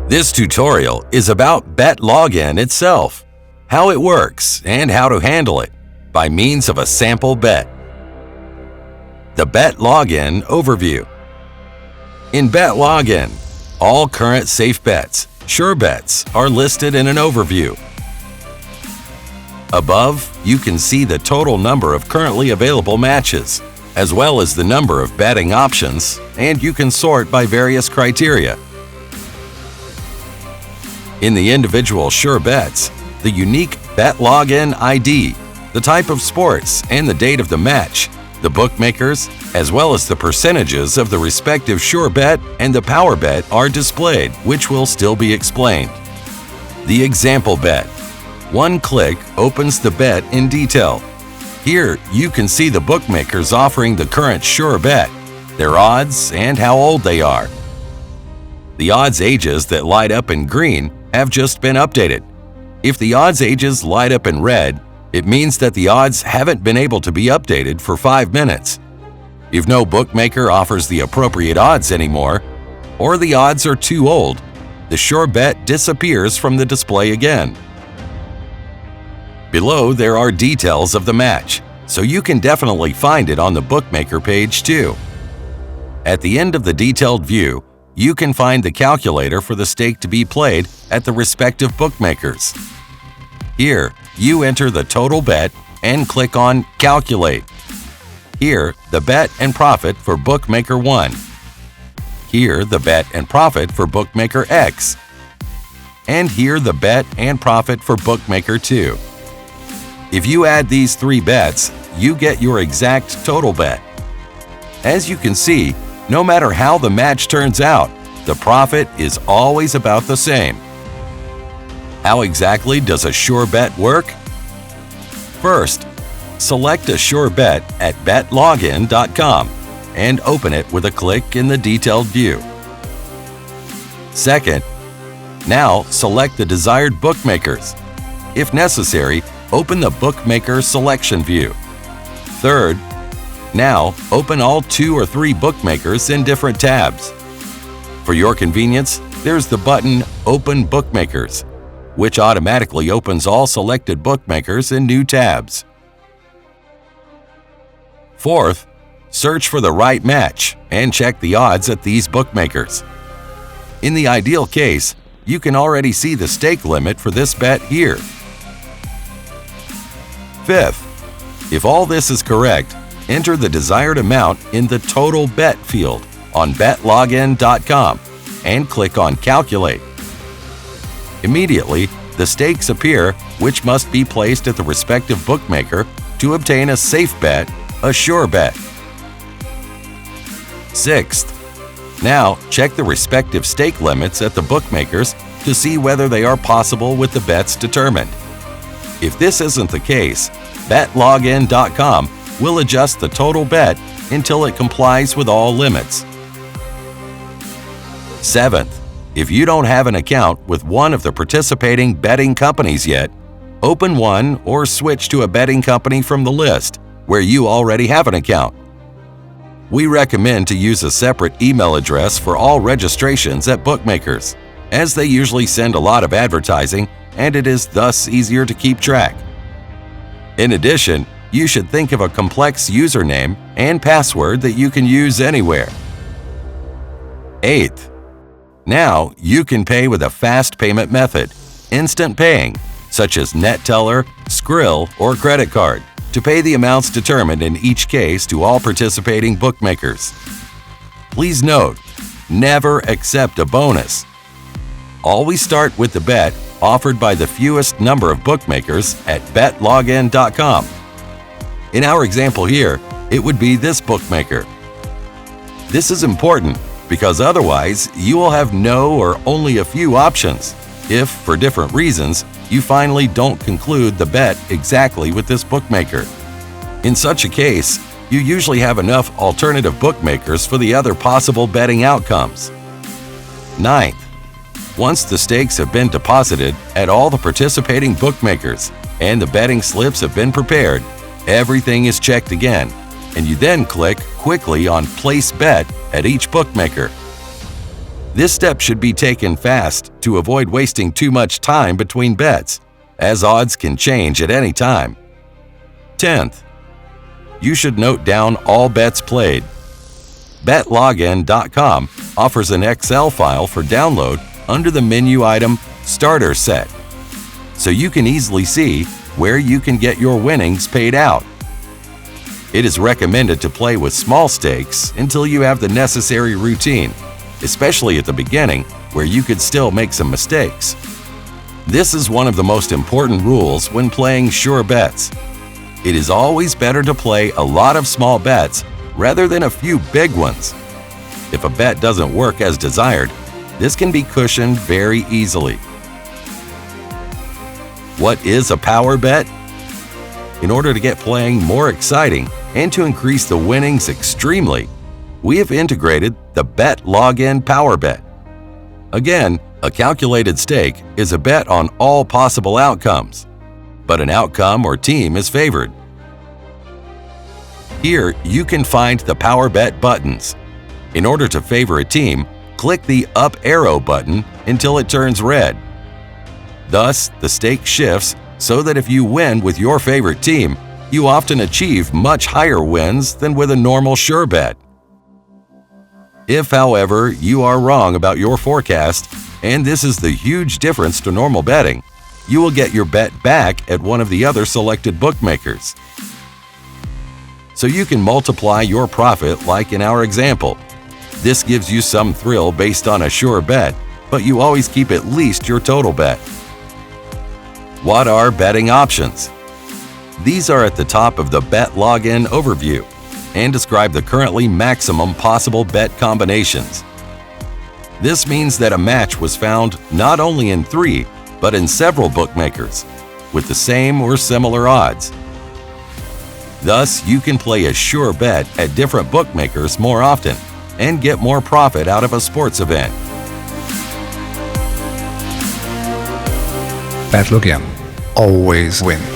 This tutorial is about betlogin itself, how it works, and how to handle it by means of a sample bet. The betlogin overview. In betlogin, all current safe bets, sure bets, are listed in an overview. Above, you can see the total number of currently available matches, as well as the number of betting options, and you can sort by various criteria. In the individual sure bets, the unique betlogin ID, the type of sports, and the date of the match, the bookmakers, as well as the percentages of the respective sure bet and the PowerBet are displayed, which will still be explained. The example bet. One click opens the bet in detail. Here, you can see the bookmakers offering the current sure bet, their odds, and how old they are. The odds ages that light up in green have just been updated. If the odds ages light up in red, it means that the odds haven't been able to be updated for 5 minutes. If no bookmaker offers the appropriate odds anymore, or the odds are too old, the sure bet disappears from the display again. Below, there are details of the match, so you can definitely find it on the bookmaker page too. At the end of the detailed view, you can find the calculator for the stake to be played at the respective bookmakers. Here, you enter the total bet and click on Calculate. Here, the bet and profit for Bookmaker 1. Here, the bet and profit for Bookmaker X. And here, the bet and profit for Bookmaker 2. If you add these 3 bets, you get your exact total bet. As you can see, no matter how the match turns out, the profit is always about the same. How exactly does a sure bet work? First, select a sure bet at betlogin.com and open it with a click in the detailed view. Second, now select the desired bookmakers. If necessary, open the bookmaker selection view. Third, now open all 2 or 3 bookmakers in different tabs. For your convenience, there's the button Open Bookmakers, which automatically opens all selected bookmakers in new tabs. Fourth, search for the right match and check the odds at these bookmakers. In the ideal case, you can already see the stake limit for this bet here. Fifth, if all this is correct, enter the desired amount in the Total Bet field on betlogin.com and click on Calculate. Immediately, the stakes appear, which must be placed at the respective bookmaker to obtain a safe bet, a sure bet. Sixth, now check the respective stake limits at the bookmakers to see whether they are possible with the bets determined. If this isn't the case, betlogin.com will adjust the total bet until it complies with all limits. Seventh, if you don't have an account with one of the participating betting companies yet, open one or switch to a betting company from the list where you already have an account. We recommend to use a separate email address for all registrations at bookmakers, as they usually send a lot of advertising and it is thus easier to keep track. In addition, you should think of a complex username and password that you can use anywhere. Eighth, now you can pay with a fast payment method, instant paying, such as NetTeller, Skrill, or credit card, to pay the amounts determined in each case to all participating bookmakers. Please note, never accept a bonus. Always start with the bet offered by the fewest number of bookmakers at betlogin.com. In our example here, it would be this bookmaker. This is important because otherwise you will have no or only a few options if, for different reasons, you finally don't conclude the bet exactly with this bookmaker. In such a case, you usually have enough alternative bookmakers for the other possible betting outcomes. Ninth, once the stakes have been deposited at all the participating bookmakers and the betting slips have been prepared, everything is checked again, and you then click quickly on Place Bet at each bookmaker. This step should be taken fast to avoid wasting too much time between bets, as odds can change at any time. 10th, you should note down all bets played. betlogin.com offers an Excel file for download under the menu item Starter Set, so you can easily see where you can get your winnings paid out. It is recommended to play with small stakes until you have the necessary routine, especially at the beginning where you could still make some mistakes. This is one of the most important rules when playing sure bets. It is always better to play a lot of small bets rather than a few big ones. If a bet doesn't work as desired, this can be cushioned very easily. What is a power bet? In order to get playing more exciting and to increase the winnings extremely, we have integrated the betlogin PowerBet. Again, a calculated stake is a bet on all possible outcomes, but an outcome or team is favored. Here, you can find the PowerBet buttons. In order to favor a team, click the up arrow button until it turns red. Thus, the stake shifts so that if you win with your favorite team, you often achieve much higher wins than with a normal sure bet. If, however, you are wrong about your forecast, and this is the huge difference to normal betting, you will get your bet back at one of the other selected bookmakers. So you can multiply your profit like in our example. This gives you some thrill based on a sure bet, but you always keep at least your total bet. What are betting options? These are at the top of the betlogin overview and describe the currently maximum possible bet combinations. This means that a match was found not only in 3, but in several bookmakers, with the same or similar odds. Thus, you can play a sure bet at different bookmakers more often and get more profit out of a sports event. Betlogin. Always win.